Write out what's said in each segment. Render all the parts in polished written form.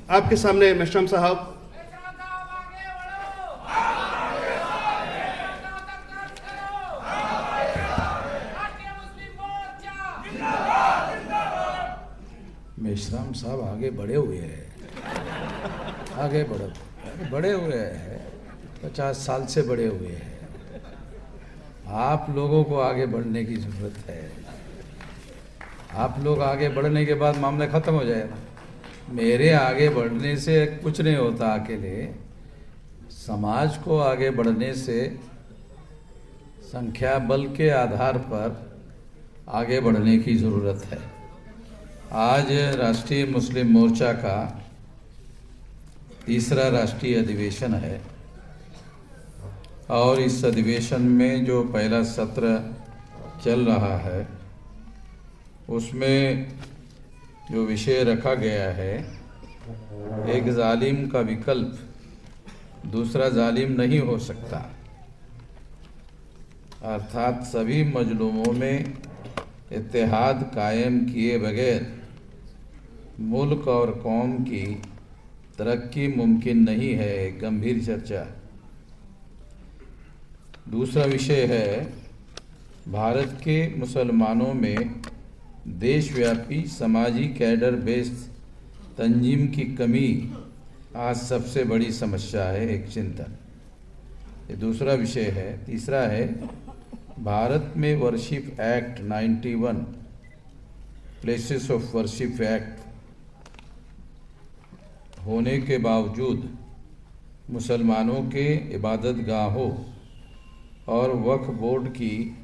आपके सामने मेश्राम साहब। मेश्राम साहब आगे बढ़े हुए हैं, आगे बढ़े हुए हैं, 50 साल से बढ़े हुए हैं। आप लोगों को आगे बढ़ने की ज़रूरत है। आप लोग आगे बढ़ने के बाद मामला ख़त्म हो जाएगा। मेरे आगे बढ़ने से कुछ नहीं होता अकेले, समाज को आगे बढ़ने से संख्या बल के आधार पर आगे बढ़ने की ज़रूरत है। आज राष्ट्रीय मुस्लिम मोर्चा का तीसरा राष्ट्रीय अधिवेशन है और इस अधिवेशन में जो पहला सत्र चल रहा है उसमें जो विषय रखा गया है, एक जालिम का विकल्प दूसरा जालिम नहीं हो सकता, अर्थात सभी मजलूमों में इत्तेहाद कायम किए बगैर मुल्क और कौम की तरक्की मुमकिन नहीं है। एक गंभीर चर्चा। दूसरा विषय है भारत के मुसलमानों में देशव्यापी समाजी कैडर बेस्ड तंजीम की कमी आज सबसे बड़ी समस्या है, एक चिंतन। ये दूसरा विषय है। तीसरा है भारत में worship act 91 places of worship act होने के बावजूद मुसलमानों के इबादत गाहों और वक्फ बोर्ड की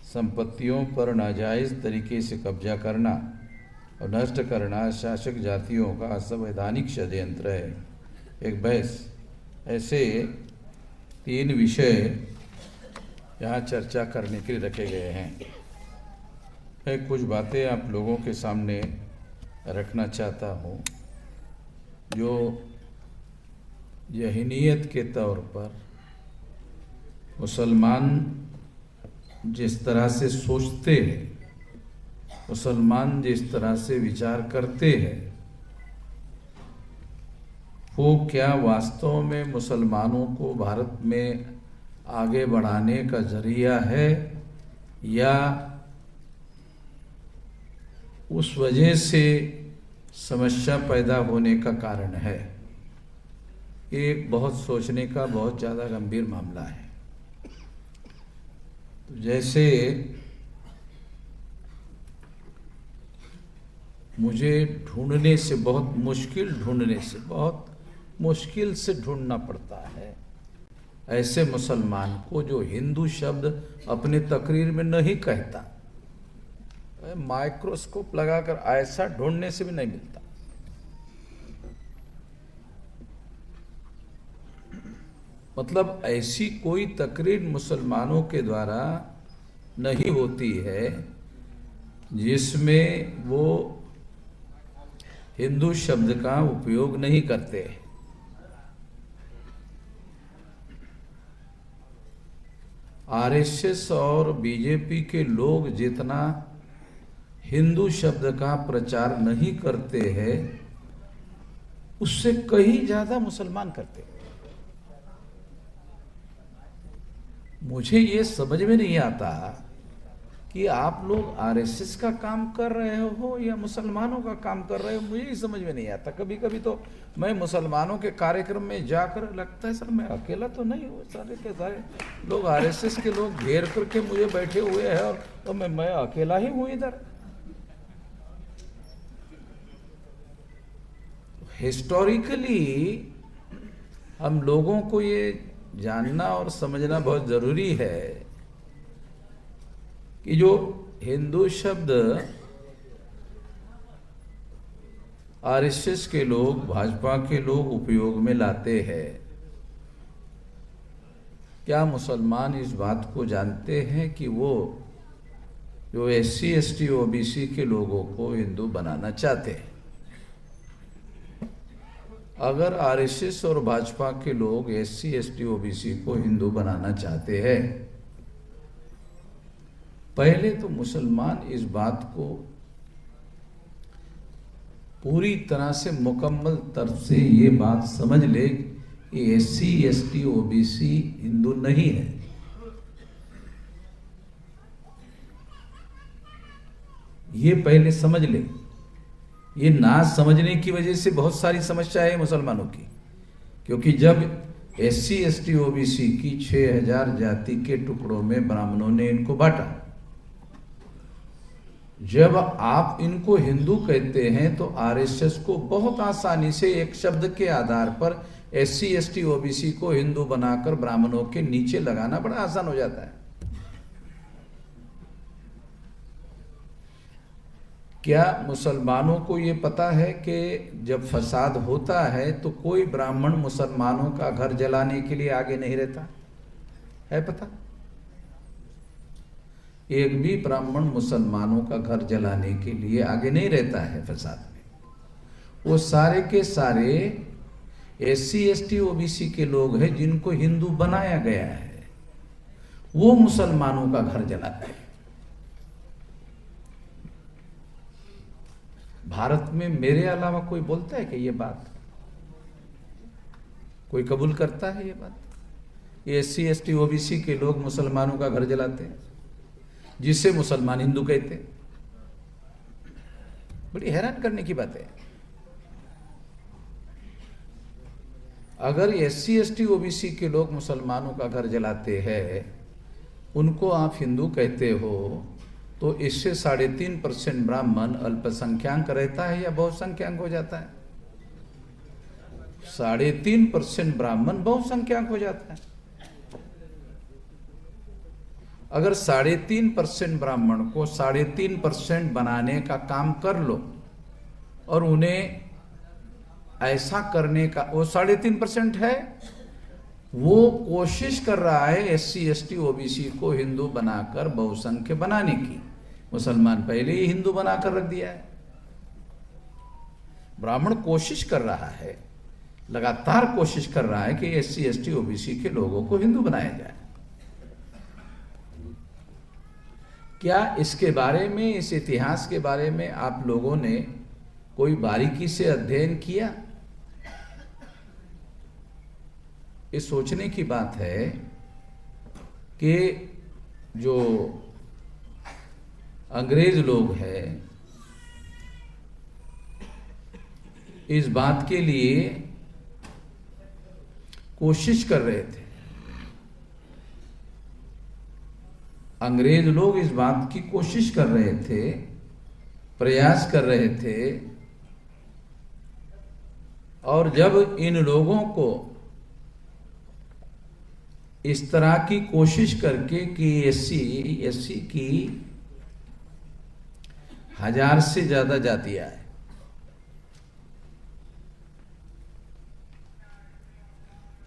संपत्तियों पर नाजायज़ तरीके से कब्जा करना और नष्ट करना शासक जातियों का असंवैधानिक षड्यंत्र है, एक बहस। ऐसे 3 विषय यहाँ चर्चा करने के लिए रखे गए हैं। मैं कुछ बातें आप लोगों के सामने रखना चाहता हूँ जो ज़हनीत के तौर पर मुसलमान जिस तरह से सोचते हैं, मुसलमान जिस तरह से विचार करते हैं, वो क्या वास्तव में मुसलमानों को भारत में आगे बढ़ाने का जरिया है या उस वजह से समस्या पैदा होने का कारण है। एक बहुत सोचने का बहुत ज़्यादा गंभीर मामला है। तो जैसे मुझे बहुत मुश्किल से ढूंढना पड़ता है ऐसे मुसलमान को जो हिंदू शब्द अपने तकरीर में नहीं कहता। माइक्रोस्कोप लगाकर ऐसा ढूंढने से भी नहीं मिलता। मतलब ऐसी कोई तकरीर मुसलमानों के द्वारा नहीं होती है जिसमें वो हिंदू शब्द का उपयोग नहीं करते। आरएसएस और बीजेपी के लोग जितना हिंदू शब्द का प्रचार नहीं करते हैं उससे कहीं ज्यादा मुसलमान करते हैं। मुझे ये समझ में नहीं आता कि आप लोग आरएसएस का काम कर रहे हो या मुसलमानों का काम कर रहे हो, मुझे ही समझ में नहीं आता। कभी कभी तो मैं मुसलमानों के कार्यक्रम में जाकर लगता है सर मैं अकेला तो नहीं हूँ, सारे के सारे लोग आरएसएस के लोग घेर करके मुझे बैठे हुए हैं और तो मैं अकेला ही हूँ इधर। हिस्टोरिकली हम लोगों को ये जानना और समझना बहुत ज़रूरी है कि जो हिंदू शब्द आरएसएस के लोग, भाजपा के लोग उपयोग में लाते हैं, क्या मुसलमान इस बात को जानते हैं कि वो जो एससी एसटी ओबीसी के लोगों को हिंदू बनाना चाहते हैं? अगर आरएसएस और भाजपा के लोग एससी एसटी ओबीसी को हिंदू बनाना चाहते हैं, पहले तो मुसलमान इस बात को पूरी तरह से मुकम्मल तरफ से ये बात समझ ले कि SC ST OBC हिंदू नहीं है। ये पहले समझ ले। ये ना समझने की वजह से बहुत सारी समस्या है मुसलमानों की, क्योंकि जब SC ST OBC की 6000 जाति के टुकड़ों में ब्राह्मणों ने इनको बांटा, जब आप इनको हिंदू कहते हैं तो RSS को बहुत आसानी से एक शब्द के आधार पर SC ST OBC को हिंदू बनाकर ब्राह्मणों के नीचे लगाना बड़ा आसान हो जाता है। क्या मुसलमानों को ये पता है कि जब फसाद होता है तो कोई ब्राह्मण मुसलमानों का घर जलाने के लिए आगे नहीं रहता है? पता? एक भी ब्राह्मण मुसलमानों का घर जलाने के लिए आगे नहीं रहता है फसाद में। वो सारे के सारे SC ST OBC के लोग हैं जिनको हिंदू बनाया गया है, वो मुसलमानों का घर जलाते हैं। भारत में मेरे अलावा कोई बोलता है कि ये बात? कोई कबूल करता है ये बात? ये SC ST OBC के लोग मुसलमानों का घर जलाते हैं, जिसे मुसलमान हिंदू कहते हैं। बड़ी हैरान करने की बात है। अगर SC ST OBC के लोग मुसलमानों का घर जलाते हैं, उनको आप हिंदू कहते हो, तो इससे 3.5% ब्राह्मण अल्पसंख्याक रहता है या बहुसंख्याक हो जाता है? 3.5% ब्राह्मण बहुसंख्याक हो जाता है। अगर 3.5% ब्राह्मण को 3.5% बनाने का काम कर लो और उन्हें ऐसा करने का, वो 3.5% है, वो कोशिश कर रहा है SC ST OBC को हिंदू बनाकर बहुसंख्य बनाने की। मुसलमान पहले ही हिंदू बनाकर रख दिया है। ब्राह्मण कोशिश कर रहा है, लगातार कोशिश कर रहा है कि SC ST OBC के लोगों को हिंदू बनाया जाए। क्या इसके बारे में, इस इतिहास के बारे में आप लोगों ने कोई बारीकी से अध्ययन किया? ये सोचने की बात है कि जो अंग्रेज लोग हैं, इस बात के लिए कोशिश कर रहे थे। अंग्रेज लोग इस बात की कोशिश कर रहे थे, प्रयास कर रहे थे, और जब इन लोगों को इस तरह की कोशिश करके कि SC SC की 1000 से ज्यादा जातियां हैं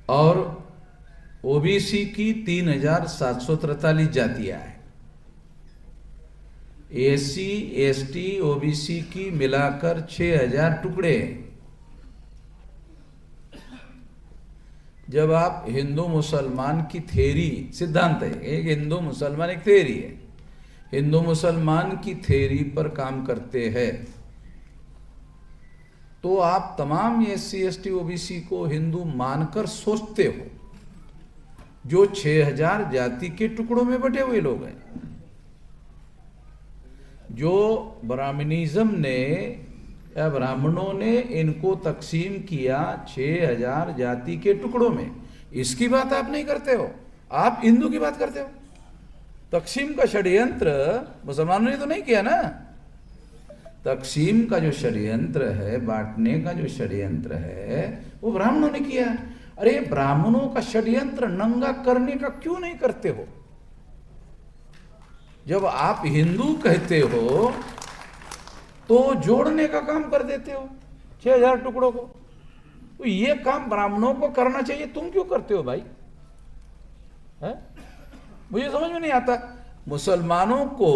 और OBC की 3743 जातियां हैं, SC ST OBC की मिलाकर 6000 टुकड़े हैं। जब आप हिंदू मुसलमान की थ्योरी, सिद्धांत है, एक हिंदू मुसलमान एक थ्योरी है, हिंदू मुसलमान की थ्योरी पर काम करते हैं, तो आप तमाम SC ST OBC को हिंदू मानकर सोचते हो, जो 6000 जाति के टुकड़ों में बटे हुए लोग हैं। जो ब्राह्मणिज्म ने या ब्राह्मणों ने इनको तकसीम किया 6000 जाति के टुकड़ों में, इसकी बात आप नहीं करते हो, आप हिंदू की बात करते हो। तकसीम का षड्यंत्र मुसलमानों ने तो नहीं किया ना। तकसीम का जो षड्यंत्र है, बांटने का जो षड्यंत्र है, वो ब्राह्मणों ने किया। अरे ब्राह्मणों का षड्यंत्र नंगा करने का क्यों नहीं करते हो? जब आप हिंदू कहते हो तो जोड़ने का काम कर देते हो 6000 टुकड़ों को। तो ये काम ब्राह्मणों को करना चाहिए, तुम क्यों करते हो भाई? है? मुझे समझ में नहीं आता। मुसलमानों को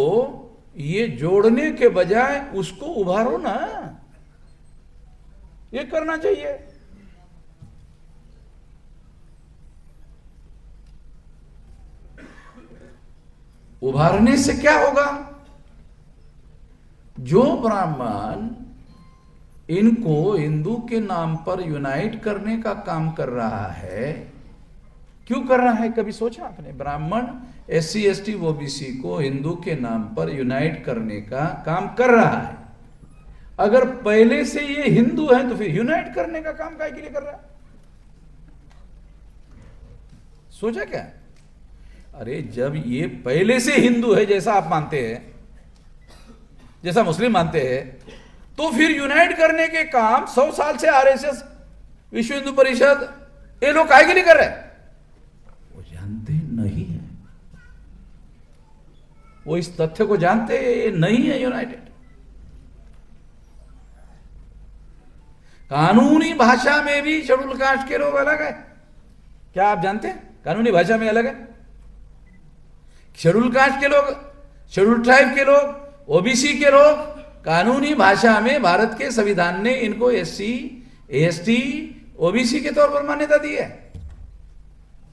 ये जोड़ने के बजाय उसको उभारो ना, ये करना चाहिए। उभारने से क्या होगा? जो ब्राह्मण इनको हिंदू के नाम पर यूनाइट करने का काम कर रहा है। क्यों कर रहा है, कभी सोचा आपने? ब्राह्मण, SC ST OBC को हिंदू के नाम पर यूनाइट करने का काम कर रहा है। अगर पहले से ये हिंदू है तो फिर यूनाइट करने का काम काहे के लिए कर रहा है? सोचा क्या? अरे जब ये पहले से हिंदू है, जैसा आप मानते हैं, जैसा मुस्लिम मानते हैं, तो फिर यूनाइट करने के काम 100 साल से RSS, विश्व हिंदू परिषद, ये लोग काहे के लिए कर रहे हैं? वो जानते नहीं है, वो इस तथ्य को जानते हैं ये नहीं है यूनाइटेड। कानूनी भाषा में भी शेड्यूल कास्ट के लोग अलग है, क्या आप जानते हैं? कानूनी भाषा में अलग है। शेड्यूल कास्ट के लोग, शेड्यूल ट्राइब के लोग, OBC के लोग, कानूनी भाषा में भारत के संविधान ने इनको SC ST OBC के तौर पर मान्यता दी है।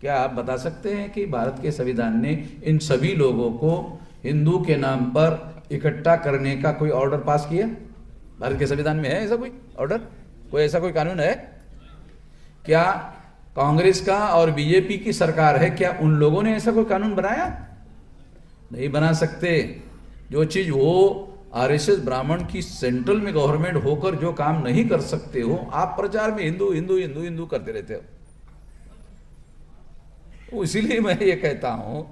क्या आप बता सकते हैं कि भारत के संविधान ने इन सभी लोगों को हिंदू के नाम पर इकट्ठा करने का कोई ऑर्डर पास किया? भारत के संविधान में है ऐसा कोई ऑर्डर? कोई ऐसा कोई कानून है? क्या कांग्रेस का और BJP की सरकार है, क्या उन लोगों ने ऐसा कोई कानून बनाया? नहीं बना सकते। जो चीज वो RSS ब्राह्मण की सेंट्रल में गवर्नमेंट होकर जो काम नहीं कर सकते हो, आप प्रचार में हिंदू हिंदू हिंदू हिंदू करते रहते हो। इसीलिए मैं ये कहता हूं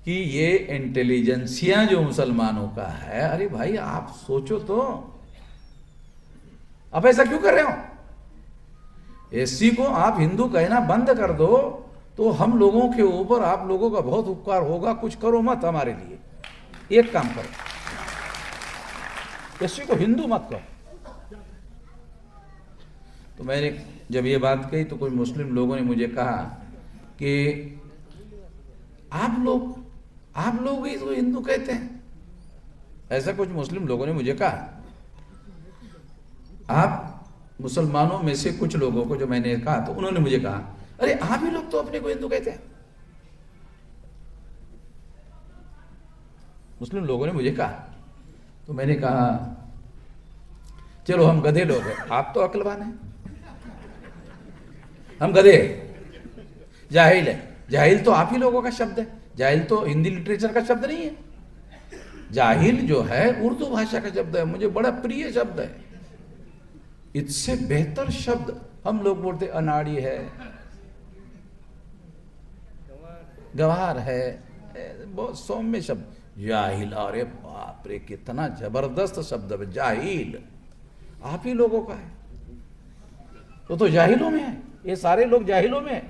कि ये इंटेलिजेंसिया जो मुसलमानों का है, अरे भाई आप सोचो तो, आप ऐसा क्यों कर रहे हो? SC को आप हिंदू कहना बंद कर दो तो हम लोगों के ऊपर आप लोगों का बहुत उपकार होगा। कुछ करो मत हमारे लिए, एक काम करो, SC को हिंदू मत करो। तो मैंने जब ये बात कही तो कुछ मुस्लिम लोगों ने मुझे कहा कि आप लोग ही तो हिंदू कहते हैं। ऐसा कुछ मुस्लिम लोगों ने मुझे कहा। आप मुसलमानों में से कुछ लोगों को जो मैंने कहा तो उन्होंने मुझे कहा, अरे आप ही लोग तो अपने को हिंदू कहते हैं। मुस्लिम लोगों ने मुझे कहा। तो मैंने कहा चलो हम गधे लोग हैं, आप तो अक्लवान हैं, हम गधे हैं, जाहिल है। जाहिल तो आप ही लोगों का शब्द है, जाहिल तो हिंदी लिटरेचर का शब्द नहीं है। जाहिल जो है उर्दू भाषा का शब्द है, मुझे बड़ा प्रिय शब्द है। इससे बेहतर शब्द हम लोग बोलते अनाड़ी है, गवार है, बहुत सौम्य शब्द। जाहिल, अरे बाप रे कितना जबरदस्त शब्द है जाहिल, आप ही लोगों का है। तो जाहिलों में है, ये सारे लोग जाहिलों में है।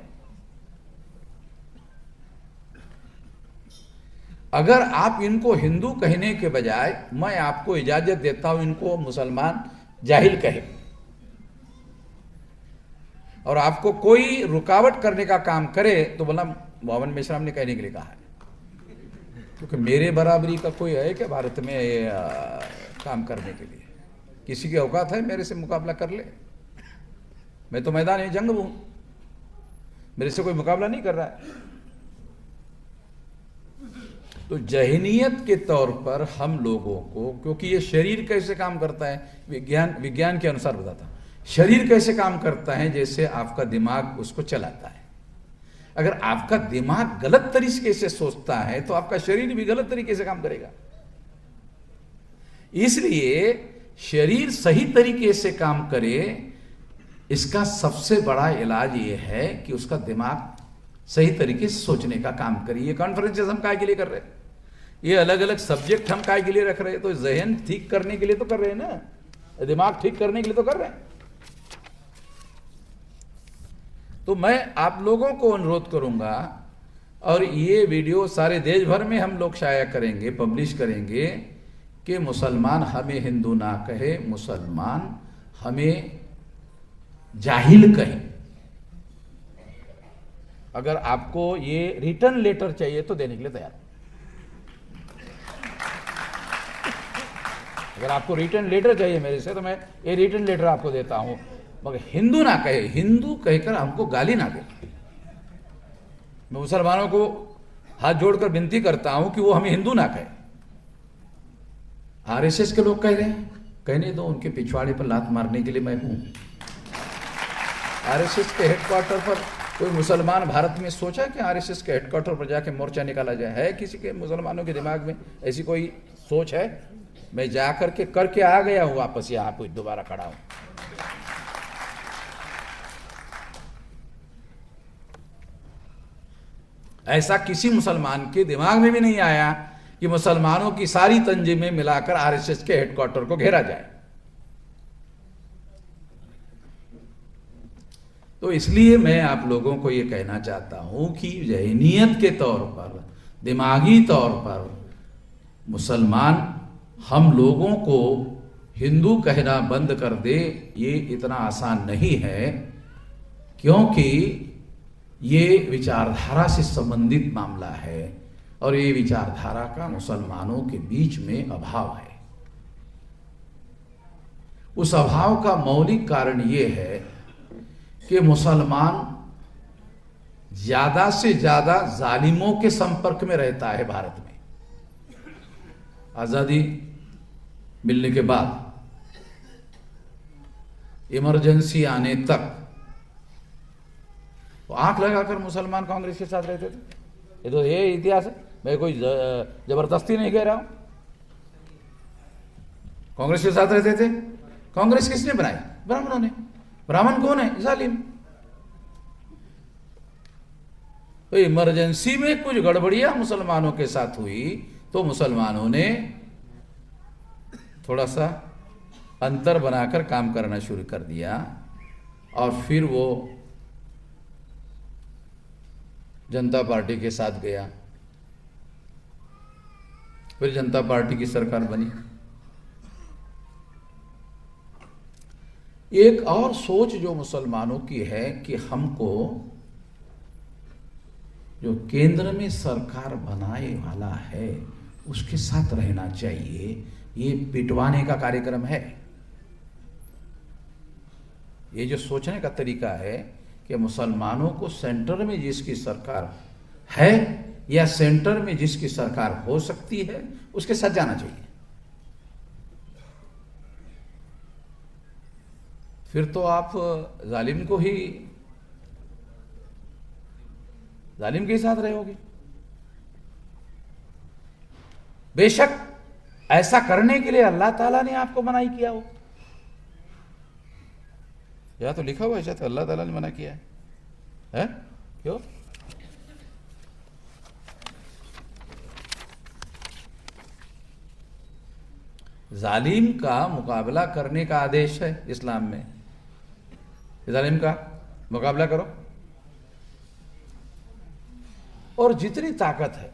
अगर आप इनको हिंदू कहने के बजाय मैं आपको इजाजत देता हूं इनको मुसलमान जाहिल कहे, और आपको कोई रुकावट करने का काम करे तो बोला मोहम्मद मेश्राम ने कहने के लिए कहा है, क्योंकि मेरे बराबरी का कोई है क्या भारत में काम करने के लिए? किसी की औकात है मेरे से मुकाबला कर ले? मैं तो मैदान में जंग हूं, मेरे से कोई मुकाबला नहीं कर रहा है। तो जहनीयत के तौर पर हम लोगों को, क्योंकि ये शरीर कैसे काम करता है, विज्ञान के अनुसार बताता, शरीर कैसे काम करता है, जैसे आपका दिमाग उसको चलाता है। अगर आपका दिमाग गलत तरीके से सोचता है तो आपका शरीर भी गलत तरीके से काम करेगा। इसलिए शरीर सही तरीके से काम करे, इसका सबसे बड़ा इलाज ये है कि उसका दिमाग सही तरीके से सोचने का काम करे। ये कॉन्फ्रेंसेस हम काय के लिए कर रहे हैं, ये अलग अलग सब्जेक्ट हम काय के लिए रख रहे हैं? तो जहन ठीक करने के लिए तो कर रहे हैं ना, दिमाग ठीक करने के लिए तो कर रहे हैं। तो मैं आप लोगों को अनुरोध करूंगा, और ये वीडियो सारे देश भर में हम लोग शाया करेंगे, पब्लिश करेंगे, कि मुसलमान हमें हिंदू ना कहे, मुसलमान हमें जाहिल कहे। अगर आपको ये रिटर्न लेटर चाहिए तो देने के लिए तैयार। अगर आपको रिटर्न लेटर चाहिए मेरे से तो मैं ये रिटर्न लेटर आपको देता हूं, मगर हिंदू ना कहे, हिंदू कहकर हमको गाली ना दे। मैं मुसलमानों को हाथ जोड़कर विनती करता हूं कि वो हमें हिंदू ना कहे। RSS के लोग कह रहे हैं कहने दो, उनके पिछवाड़े पर लात मारने के लिए मैं हूँ। आरएसएस के हेडक्वार्टर पर कोई मुसलमान भारत में सोचा कि आरएसएस के हेडक्वार्टर पर जाके मोर्चा निकाला जाए? है किसी के मुसलमानों के दिमाग में ऐसी कोई सोच है? मैं जा करके आ गया हूँ, वापस यहाँ पे दोबारा खड़ा हूँ। ऐसा किसी मुसलमान के दिमाग में भी नहीं आया कि मुसलमानों की सारी तंजीमें मिलाकर आरएसएस के हेडक्वार्टर को घेरा जाए। तो इसलिए मैं आप लोगों को यह कहना चाहता हूं कि जहनीयत के तौर पर, दिमागी तौर पर मुसलमान हम लोगों को हिंदू कहना बंद कर दे, ये इतना आसान नहीं है, क्योंकि ये विचारधारा से संबंधित मामला है और ये विचारधारा का मुसलमानों के बीच में अभाव है। उस अभाव का मौलिक कारण ये है कि मुसलमान ज्यादा से ज्यादा जालिमों के संपर्क में रहता है। भारत में आजादी मिलने के बाद इमरजेंसी आने तक तो आंख लगाकर मुसलमान कांग्रेस के साथ रहते थे। ये तो ये इतिहास है, मैं कोई जबरदस्ती नहीं कह रहा हूं। कांग्रेस के साथ रहते थे। कांग्रेस किसने बनाई? ब्राह्मणों ने। ब्राह्मण कौन है? जालिम। तो इमरजेंसी में कुछ गड़बड़ियां मुसलमानों के साथ हुई तो मुसलमानों ने थोड़ा सा अंतर बनाकर काम करना शुरू कर दिया और फिर वो जनता पार्टी के साथ गया। फिर जनता पार्टी की सरकार बनी। एक और सोच जो मुसलमानों की है कि हमको जो केंद्र में सरकार बनाने वाला है उसके साथ रहना चाहिए, ये पिटवाने का कार्यक्रम है। ये जो सोचने का तरीका है कि मुसलमानों को सेंटर में जिसकी सरकार है या सेंटर में जिसकी सरकार हो सकती है उसके साथ जाना चाहिए। फिर तो आप जालिम को ही जालिम के साथ रहोगे। बेशक ऐसा करने के लिए अल्लाह ताला ने आपको मनाही किया हो, या तो लिखा हुआ है तो अल्लाह ताला ने मना किया है? क्यों? जालिम का मुकाबला करने का आदेश है इस्लाम में। जालिम का मुकाबला करो। और जितनी ताकत है,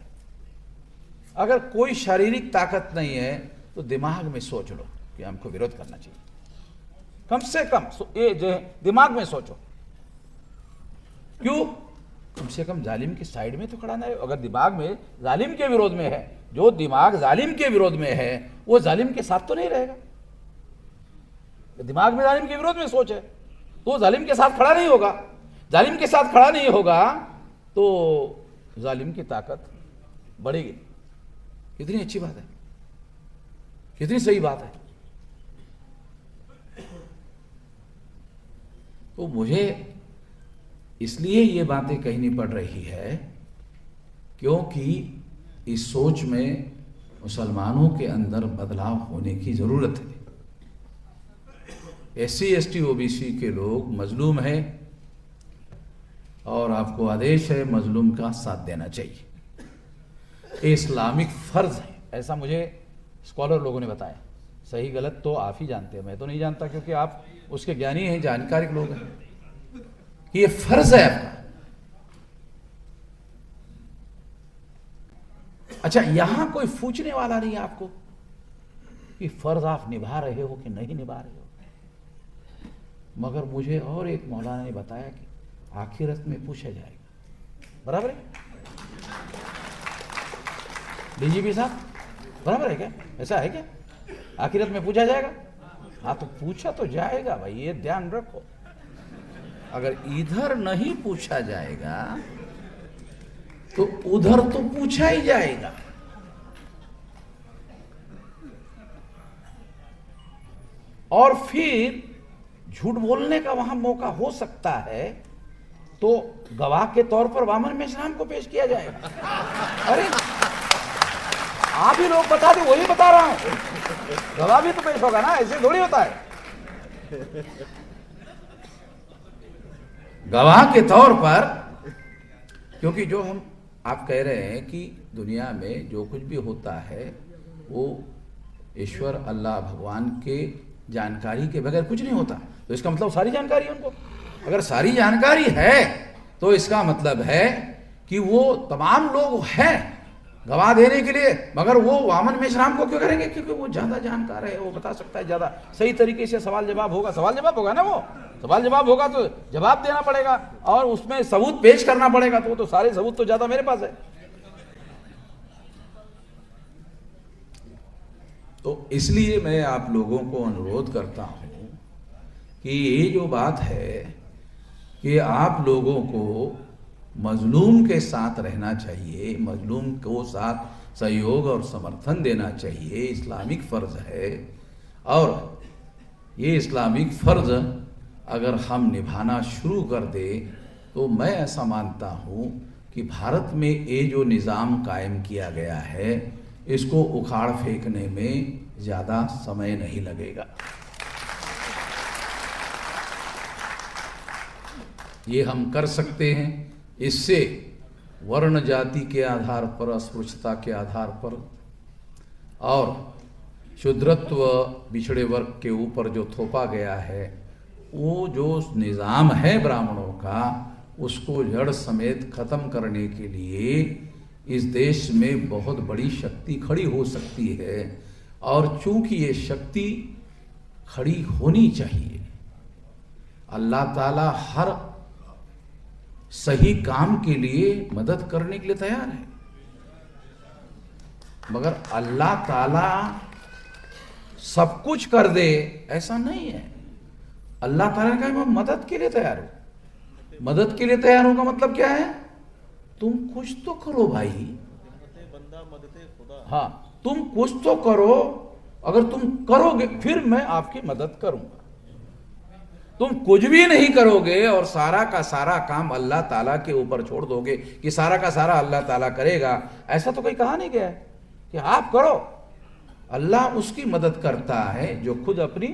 अगर कोई शारीरिक ताकत नहीं है तो दिमाग में सोच लो कि हमको विरोध करना चाहिए। कम से कम ये जो है दिमाग में सोचो। क्यों? कम से कम जालिम के साइड में तो खड़ा ना है। अगर दिमाग में जालिम के विरोध में है, जो दिमाग जालिम के विरोध में है वो जालिम के साथ तो नहीं रहेगा। दिमाग में जालिम के विरोध में सोच है तो जालिम के साथ खड़ा नहीं होगा। जालिम के साथ खड़ा नहीं होगा तो जालिम की ताकत बढ़ेगी। कितनी अच्छी बात है, कितनी सही बात है। तो मुझे इसलिए ये बातें कहनी पड़ रही है क्योंकि इस सोच में मुसलमानों के अंदर बदलाव होने की जरूरत है। SC ST OBC के लोग मजलूम हैं और आपको आदेश है मजलूम का साथ देना चाहिए। ये इस्लामिक फर्ज है, ऐसा मुझे स्कॉलर लोगों ने बताया। सही गलत तो आप ही जानते हैं, मैं तो नहीं जानता क्योंकि आप उसके ज्ञानी हैं, जानकारिक लोग हैं। ये फर्ज है आपका। अच्छा, यहां कोई पूछने वाला नहीं है आपको कि फर्ज आप निभा रहे हो कि नहीं निभा रहे हो। मगर मुझे और एक मौलाना ने बताया कि आखिरत में पूछा जाएगा। बराबर है DGP साहब? बराबर है क्या? ऐसा है क्या? आखिरत में पूछा जाएगा? हाँ, तो पूछा तो जाएगा भाई, ये ध्यान रखो। अगर इधर नहीं पूछा जाएगा तो उधर तो पूछा ही जाएगा। और फिर झूठ बोलने का वहां मौका हो सकता है तो गवाह के तौर पर वामन मेश्राम को पेश किया जाएगा। अरे आप ही लोग बता दो, वही बता रहा हूं, गवाह भी तो पेश होगा ना, ऐसे थोड़ी होता है। गवाह के तौर पर, क्योंकि जो हम आप कह रहे हैं कि दुनिया में जो कुछ भी होता है वो ईश्वर अल्लाह भगवान के जानकारी के बगैर कुछ नहीं होता, तो इसका मतलब सारी जानकारी है उनको। अगर सारी जानकारी है तो इसका मतलब है कि वो तमाम लोग हैं गवाह देने के लिए, मगर वो वामन मेश्राम को क्यों करेंगे? क्योंकि वो ज्यादा जानकार है, वो बता सकता है, ज्यादा सही तरीके से सवाल जवाब होगा, सवाल जवाब होगा ना, वो सवाल जवाब होगा तो जवाब देना पड़ेगा और उसमें सबूत पेश करना पड़ेगा, तो सारे सबूत तो ज्यादा मेरे पास है। तो इसलिए मैं आप लोगों को अनुरोध करता हूं कि ये जो बात है कि आप लोगों को मजलूम के साथ रहना चाहिए, मजलूम को साथ सहयोग और समर्थन देना चाहिए, इस्लामिक फ़र्ज है। और ये इस्लामिक फ़र्ज अगर हम निभाना शुरू कर दे तो मैं ऐसा मानता हूँ कि भारत में ये जो निज़ाम कायम किया गया है इसको उखाड़ फेंकने में ज़्यादा समय नहीं लगेगा। ये हम कर सकते हैं। इससे वर्ण जाति के आधार पर, अस्पृश्यता के आधार पर और शूद्रत्व पिछड़े वर्ग के ऊपर जो थोपा गया है, वो जो निज़ाम है ब्राह्मणों का, उसको जड़ समेत खत्म करने के लिए इस देश में बहुत बड़ी शक्ति खड़ी हो सकती है। और चूंकि ये शक्ति खड़ी होनी चाहिए, अल्लाह ताला हर सही काम के लिए मदद करने के लिए तैयार है, मगर अल्लाह ताला सब कुछ कर दे ऐसा नहीं है। अल्लाह ताला ने कहा मैं मदद के लिए तैयार हूं। मदद के लिए तैयार होगा मतलब क्या है? तुम कुछ तो करो भाई, हाँ तुम कुछ तो करो, अगर तुम करोगे फिर मैं आपकी मदद करूंगा। तुम कुछ भी नहीं करोगे और सारा का सारा काम अल्लाह ताला के ऊपर छोड़ दोगे कि सारा का सारा अल्लाह ताला करेगा, ऐसा तो कहीं कहा नहीं गया है कि आप करो। अल्लाह उसकी मदद करता है जो खुद अपनी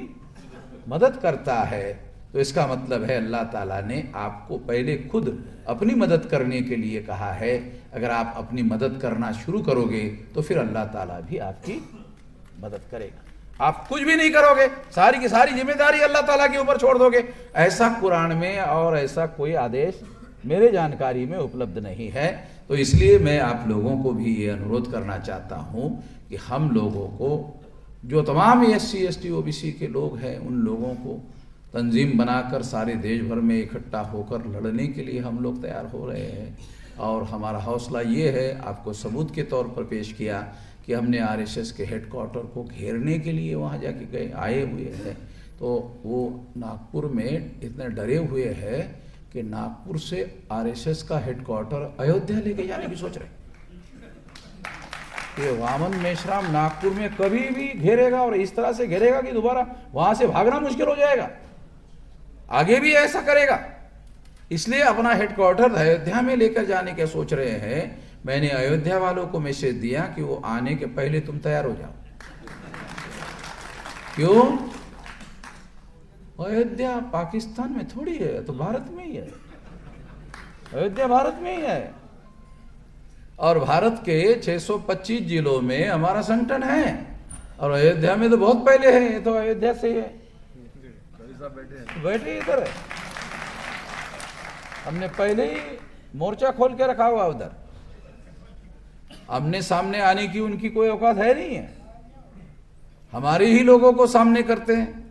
मदद करता है। तो इसका मतलब है अल्लाह ताला ने आपको पहले खुद अपनी मदद करने के लिए कहा है। अगर आप अपनी मदद करना शुरू करोगे तो फिर अल्लाह ताला भी आपकी मदद करेगा। आप कुछ भी नहीं करोगे, सारी की सारी जिम्मेदारी अल्लाह ताला के ऊपर छोड़ दोगे, ऐसा कुरान में और ऐसा कोई आदेश मेरे जानकारी में उपलब्ध नहीं है। तो इसलिए मैं आप लोगों को भी ये अनुरोध करना चाहता हूँ कि हम लोगों को, जो तमाम SC ST OBC के लोग हैं, उन लोगों को तंजीम बनाकर सारे देश भर में इकट्ठा होकर लड़ने के लिए हम लोग तैयार हो रहे हैं। और हमारा हौसला ये है, आपको सबूत के तौर पर पेश किया कि हमने RSS के हेडक्वार्टर को घेरने के लिए वहाँ जाके गए आए हुए हैं। तो वो नागपुर में इतने डरे हुए हैं कि नागपुर से RSS का हेडक्वार्टर अयोध्या लेके जाने की सोच रहे। ये वामन मेश्राम नागपुर में कभी भी घेरेगा और इस तरह से घेरेगा कि दोबारा वहां से भागना मुश्किल हो जाएगा। आगे भी ऐसा करेगा, इसलिए अपना हेडक्वार्टर अयोध्या में लेकर जाने के सोच रहे हैं। मैंने अयोध्या वालों को मैसेज दिया कि वो आने के पहले तुम तैयार हो जाओ। क्यों? अयोध्या पाकिस्तान में थोड़ी है, तो भारत में ही है। अयोध्या भारत में ही है और भारत के 625 जिलों में हमारा संगठन है और अयोध्या में तो बहुत पहले है। ये तो अयोध्या से है, बैठे इधर है। हमने पहले ही मोर्चा खोल के रखा हुआ उधर। हमने सामने आने की उनकी कोई औकात है नहीं है, हमारे ही लोगों को सामने करते हैं।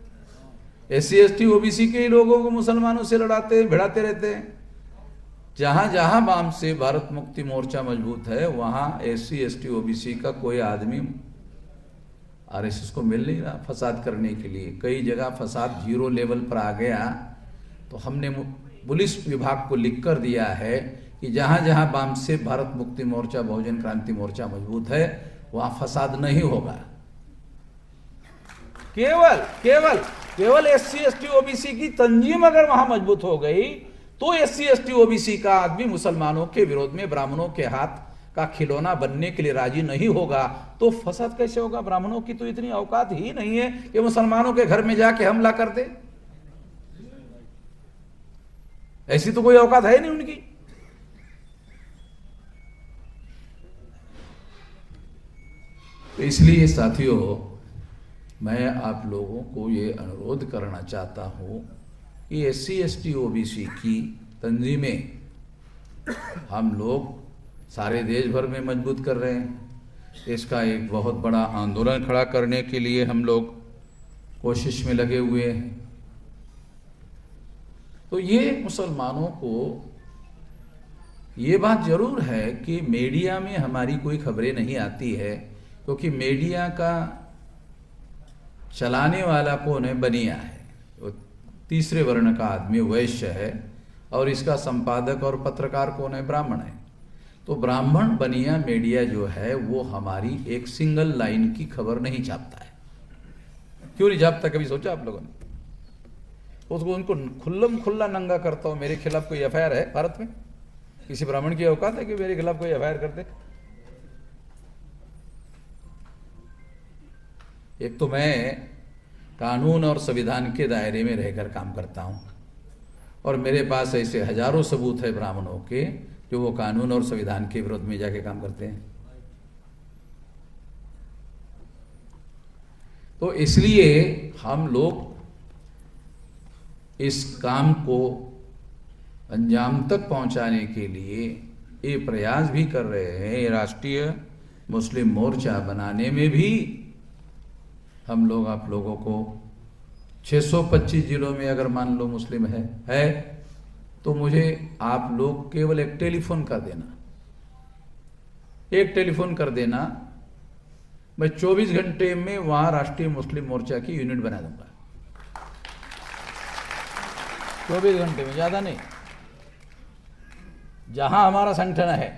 SC ST OBC के ही लोगों को मुसलमानों से लड़ाते भिड़ाते रहते हैं। जहां जहां वाम से भारत मुक्ति मोर्चा मजबूत है, वहां SC ST OBC का कोई आदमी RSS को मिल नहीं रहा फसाद करने के लिए। कई जगह फसाद 0 लेवल पर आ गया, तो हमने पुलिस विभाग को लिख कर दिया है कि जहां जहां वाम से भारत मुक्ति मोर्चा, बहुजन क्रांति मोर्चा मजबूत है, वहां फसाद नहीं होगा। केवल केवल केवल SC ST OBC की तंजीम अगर वहां मजबूत हो गई तो SC ST OBC का आदमी मुसलमानों के विरोध में ब्राह्मणों के हाथ का खिलौना बनने के लिए राजी नहीं होगा तो फसाद कैसे होगा? ब्राह्मणों की तो इतनी औकात ही नहीं है कि मुसलमानों के घर में जाके हमला कर दे। ऐसी तो कोई औकात है नहीं उनकी। तो इसलिए साथियों, मैं आप लोगों को ये अनुरोध करना चाहता हूं कि SC ST OBC की तंजीमें हम लोग सारे देश भर में मजबूत कर रहे हैं। इसका एक बहुत बड़ा आंदोलन खड़ा करने के लिए हम लोग कोशिश में लगे हुए हैं। तो ये मुसलमानों को ये बात जरूर है कि मीडिया में हमारी कोई खबरें नहीं आती है, क्योंकि मीडिया का चलाने वाला कौन है? बनिया है, वो तीसरे वर्ण का आदमी वैश्य है, और इसका संपादक और पत्रकार कौन है? ब्राह्मण है। तो ब्राह्मण बनिया मीडिया जो है वो हमारी एक सिंगल लाइन की खबर नहीं छापता है। क्यों नहीं छापता? कभी सोचा आप लोगों ने? उसको उनको खुल्लम खुल्ला नंगा करता हूं, मेरे खिलाफ कोई FIR है भारत में? किसी ब्राह्मण की औकात है कि मेरे खिलाफ कोई FIR कर दे? एक तो मैं कानून और संविधान के दायरे में रहकर काम करता हूं, और मेरे पास ऐसे हजारों सबूत है ब्राह्मणों के जो वो कानून और संविधान के विरोध में जाके काम करते हैं। तो इसलिए हम लोग इस काम को अंजाम तक पहुंचाने के लिए ये प्रयास भी कर रहे हैं। राष्ट्रीय मुस्लिम मोर्चा बनाने में भी हम लोग आप लोगों को 625 जिलों में अगर मान लो मुस्लिम है तो मुझे आप लोग केवल एक टेलीफोन कर देना, एक टेलीफोन कर देना, मैं 24 घंटे में वहां राष्ट्रीय मुस्लिम मोर्चा की यूनिट बना दूंगा। 24 घंटे में, ज्यादा नहीं। जहां हमारा संगठन है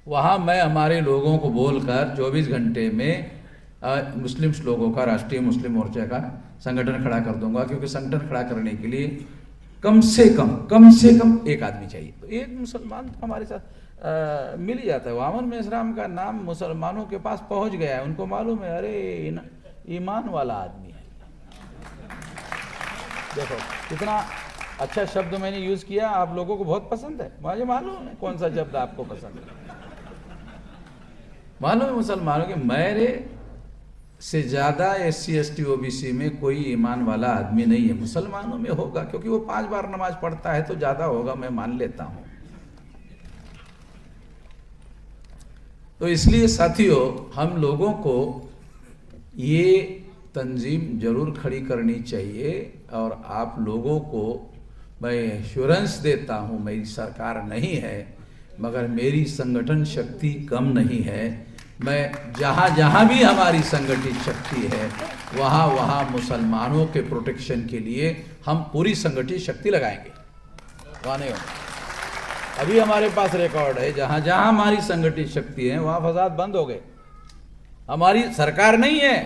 वहां मैं हमारे लोगों को बोलकर 24 घंटे में मुस्लिम लोगों का राष्ट्रीय मुस्लिम मोर्चा का संगठन खड़ा कर दूंगा। क्योंकि संगठन खड़ा करने के लिए कम से कम एक आदमी चाहिए। तो एक मुसलमान तो हमारे साथ मिल ही जाता है। वामन मेश्राम का नाम मुसलमानों के पास पहुंच गया है, उनको मालूम है, अरे ईमान वाला आदमी है। देखो कितना अच्छा शब्द मैंने यूज किया, आप लोगों को बहुत पसंद है, मुझे मालूम है कौन सा शब्द आपको पसंद है। मालूम है मुसलमानों के मेरे से ज्यादा SC ST OBC में कोई ईमान वाला आदमी नहीं है। मुसलमानों में होगा क्योंकि वो 5 बार नमाज पढ़ता है तो ज्यादा होगा, मैं मान लेता हूं। तो इसलिए साथियों, हम लोगों को ये तंजीम जरूर खड़ी करनी चाहिए, और आप लोगों को मैं एश्योरेंस देता हूं, मेरी सरकार नहीं है मगर मेरी संगठन शक्ति कम नहीं है। मैं जहाँ जहाँ भी हमारी संगठित शक्ति है वहाँ वहाँ मुसलमानों के प्रोटेक्शन के लिए हम पूरी संगठित शक्ति लगाएंगे। वहाँ नहीं होगा। अभी हमारे पास रिकॉर्ड है, जहाँ जहाँ हमारी संगठित शक्ति है वहाँ फसाद बंद हो गए। हमारी सरकार नहीं है,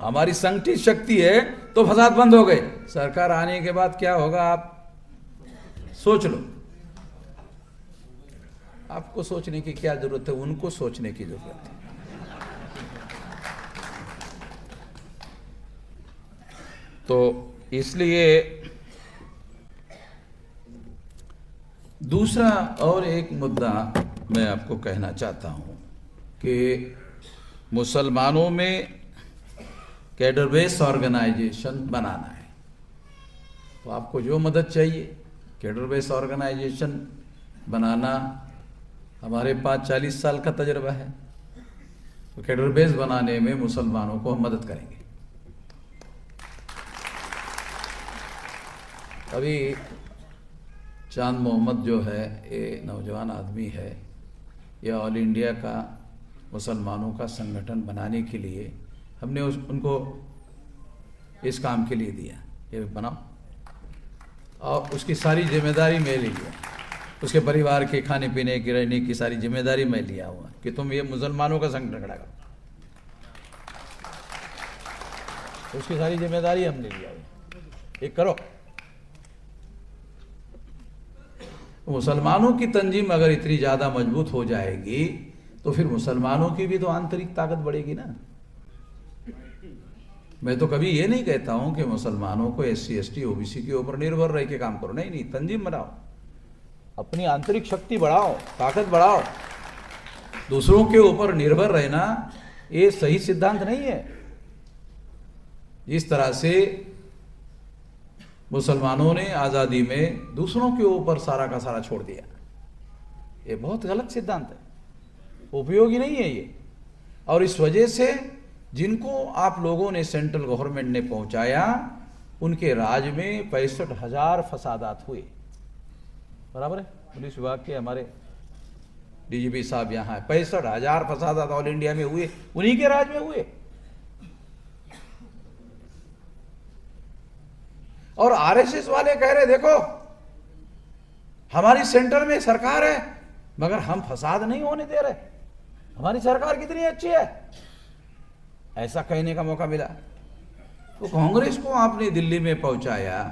हमारी संगठित शक्ति है तो फसाद बंद हो गए। सरकार आने के बाद क्या होगा आप सोच लो। आपको सोचने की क्या जरूरत है, उनको सोचने की जरूरत है। तो इसलिए दूसरा और एक मुद्दा मैं आपको कहना चाहता हूं कि मुसलमानों में कैडर बेस ऑर्गेनाइजेशन बनाना है। तो आपको जो मदद चाहिए, कैडर बेस ऑर्गेनाइजेशन बनाना, हमारे पास 40 साल का तजुर्बा है। तो कैडर बेस बनाने में मुसलमानों को हम मदद करेंगे। अभी चांद मोहम्मद जो है, ये नौजवान आदमी है, ये ऑल इंडिया का मुसलमानों का संगठन बनाने के लिए हमने उनको इस काम के लिए दिया, ये बनाओ, और उसकी सारी जिम्मेदारी मैं ले लिया। उसके परिवार के खाने पीने की, रहने की सारी जिम्मेदारी मैं लिया हुआ कि तुम ये मुसलमानों का संगठन खड़ा करो। तो उसकी सारी जिम्मेदारी हमने लिया है, एक करो। मुसलमानों की तंजीम अगर इतनी ज़्यादा मजबूत हो जाएगी तो फिर मुसलमानों की भी तो आंतरिक ताकत बढ़ेगी ना। मैं तो कभी ये नहीं कहता हूं कि मुसलमानों को SC ST OBC के ऊपर निर्भर रह के काम करो, नहीं नहीं, तंजीम बनाओ, अपनी आंतरिक शक्ति बढ़ाओ, ताकत बढ़ाओ। दूसरों के ऊपर निर्भर रहना ये सही सिद्धांत नहीं है। इस तरह से मुसलमानों ने आज़ादी में दूसरों के ऊपर सारा का सारा छोड़ दिया, ये बहुत गलत सिद्धांत है, उपयोगी नहीं है ये। और इस वजह से जिनको आप लोगों ने सेंट्रल गवर्नमेंट ने पहुंचाया, उनके राज में 65,000 फसादात हुए, बराबर है। पुलिस विभाग के हमारे DGP साहब यहाँ है, 65,000 फसादात ऑल इंडिया में हुए, उन्हीं के राज में हुए। और RSS वाले कह रहे देखो हमारी सेंटर में सरकार है मगर हम फसाद नहीं होने दे रहे, हमारी सरकार कितनी अच्छी है, ऐसा कहने का मौका मिला। तो कांग्रेस को आपने दिल्ली में पहुंचाया,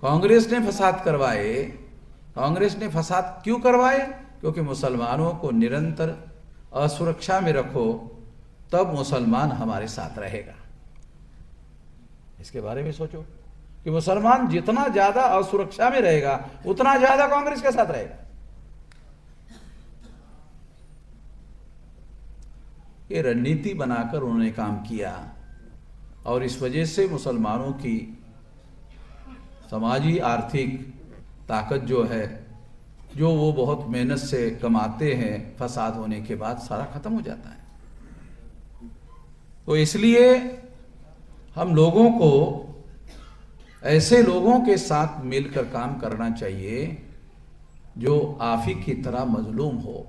कांग्रेस ने फसाद करवाए। कांग्रेस ने फसाद क्यों करवाए? क्योंकि मुसलमानों को निरंतर असुरक्षा में रखो, तब मुसलमान हमारे साथ रहेगा। इसके बारे में सोचो कि मुसलमान जितना ज्यादा असुरक्षा में रहेगा उतना ज्यादा कांग्रेस के साथ रहेगा। ये रणनीति बनाकर उन्होंने काम किया और इस वजह से मुसलमानों की समाजी आर्थिक ताकत जो है, जो वो बहुत मेहनत से कमाते हैं, फसाद होने के बाद सारा खत्म हो जाता है। तो इसलिए हम लोगों को ऐसे लोगों के साथ मिलकर काम करना चाहिए जो आफी की तरह मजलूम हो।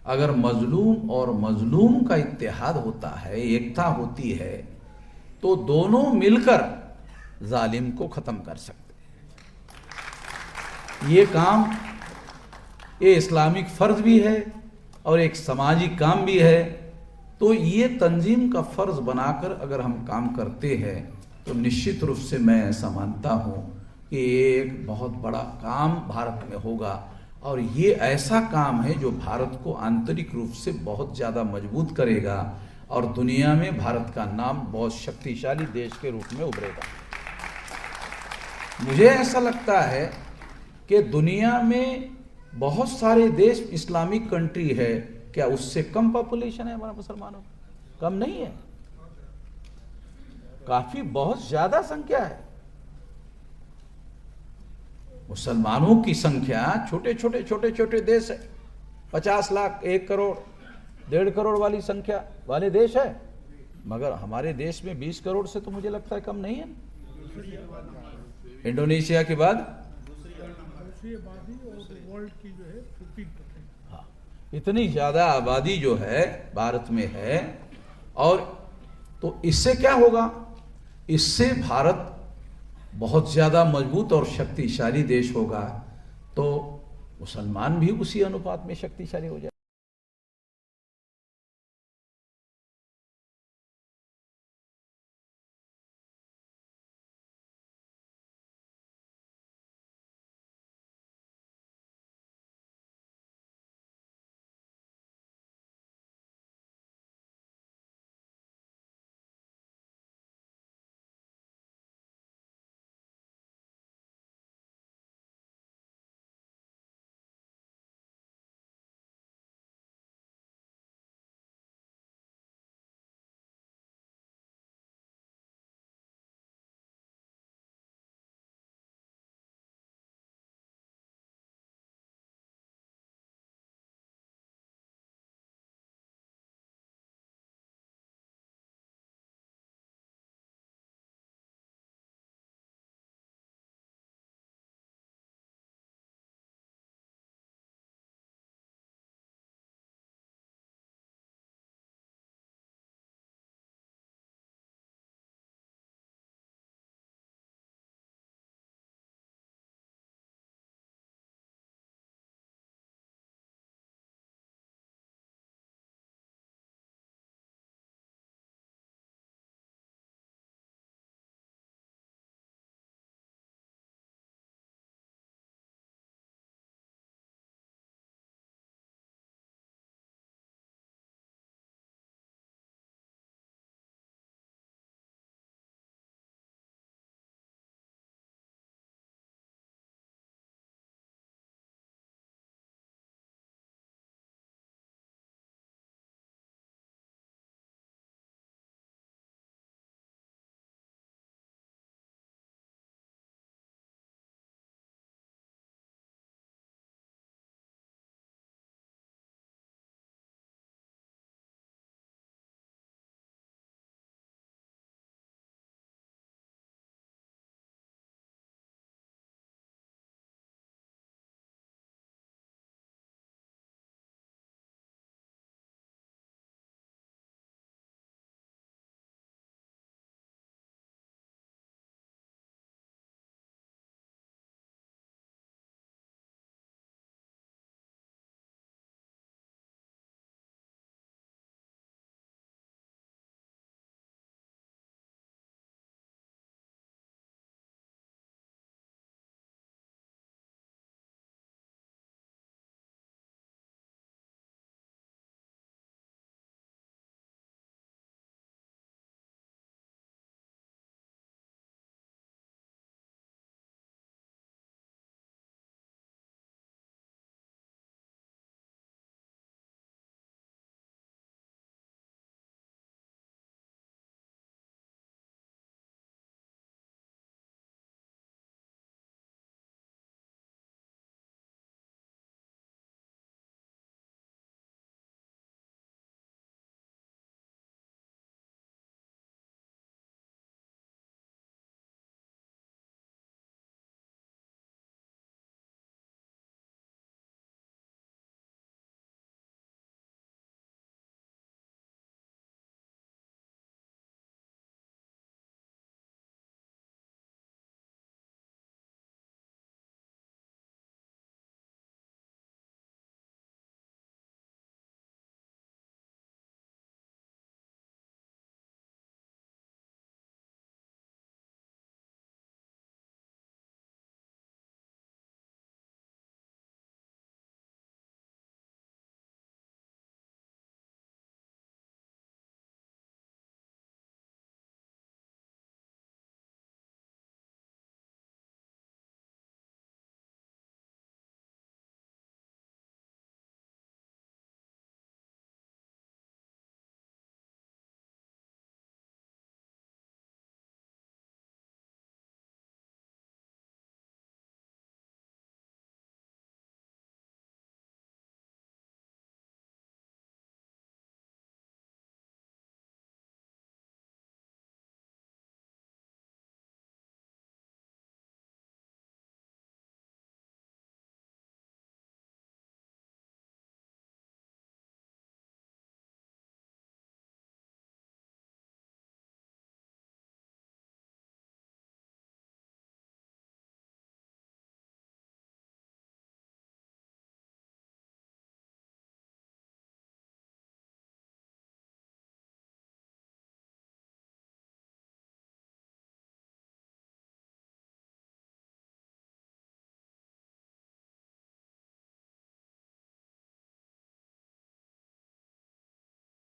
अगर मजलूम और मजलूम का इत्तेहाद होता है, एकता होती है, तो दोनों मिलकर जालिम को खत्म कर सकते हैं। ये काम, ये इस्लामिक फर्ज भी है और एक सामाजिक काम भी है। तो ये तंजीम का फर्ज बनाकर अगर हम काम करते हैं तो निश्चित रूप से मैं ऐसा मानता हूँ कि ये एक बहुत बड़ा काम भारत में होगा। और ये ऐसा काम है जो भारत को आंतरिक रूप से बहुत ज़्यादा मजबूत करेगा और दुनिया में भारत का नाम बहुत शक्तिशाली देश के रूप में उभरेगा। मुझे ऐसा लगता है कि दुनिया में बहुत सारे देश इस्लामिक कंट्री है, क्या उससे कम पॉपुलेशन है हमारा मुसलमानों की? कम नहीं है, काफी बहुत ज्यादा संख्या है। मुसलमानों की संख्या छोटे छोटे देश है, 50 लाख, 1 करोड़, 1.5 करोड़ वाली संख्या वाले देश है, मगर हमारे देश में 20 करोड़ से तो मुझे लगता है कम नहीं है। इंडोनेशिया के बाद हाँ, इतनी ज्यादा आबादी जो है भारत में है। और तो इससे क्या होगा? इससे भारत बहुत ज़्यादा मजबूत और शक्तिशाली देश होगा, तो मुसलमान भी उसी अनुपात में शक्तिशाली हो जाए।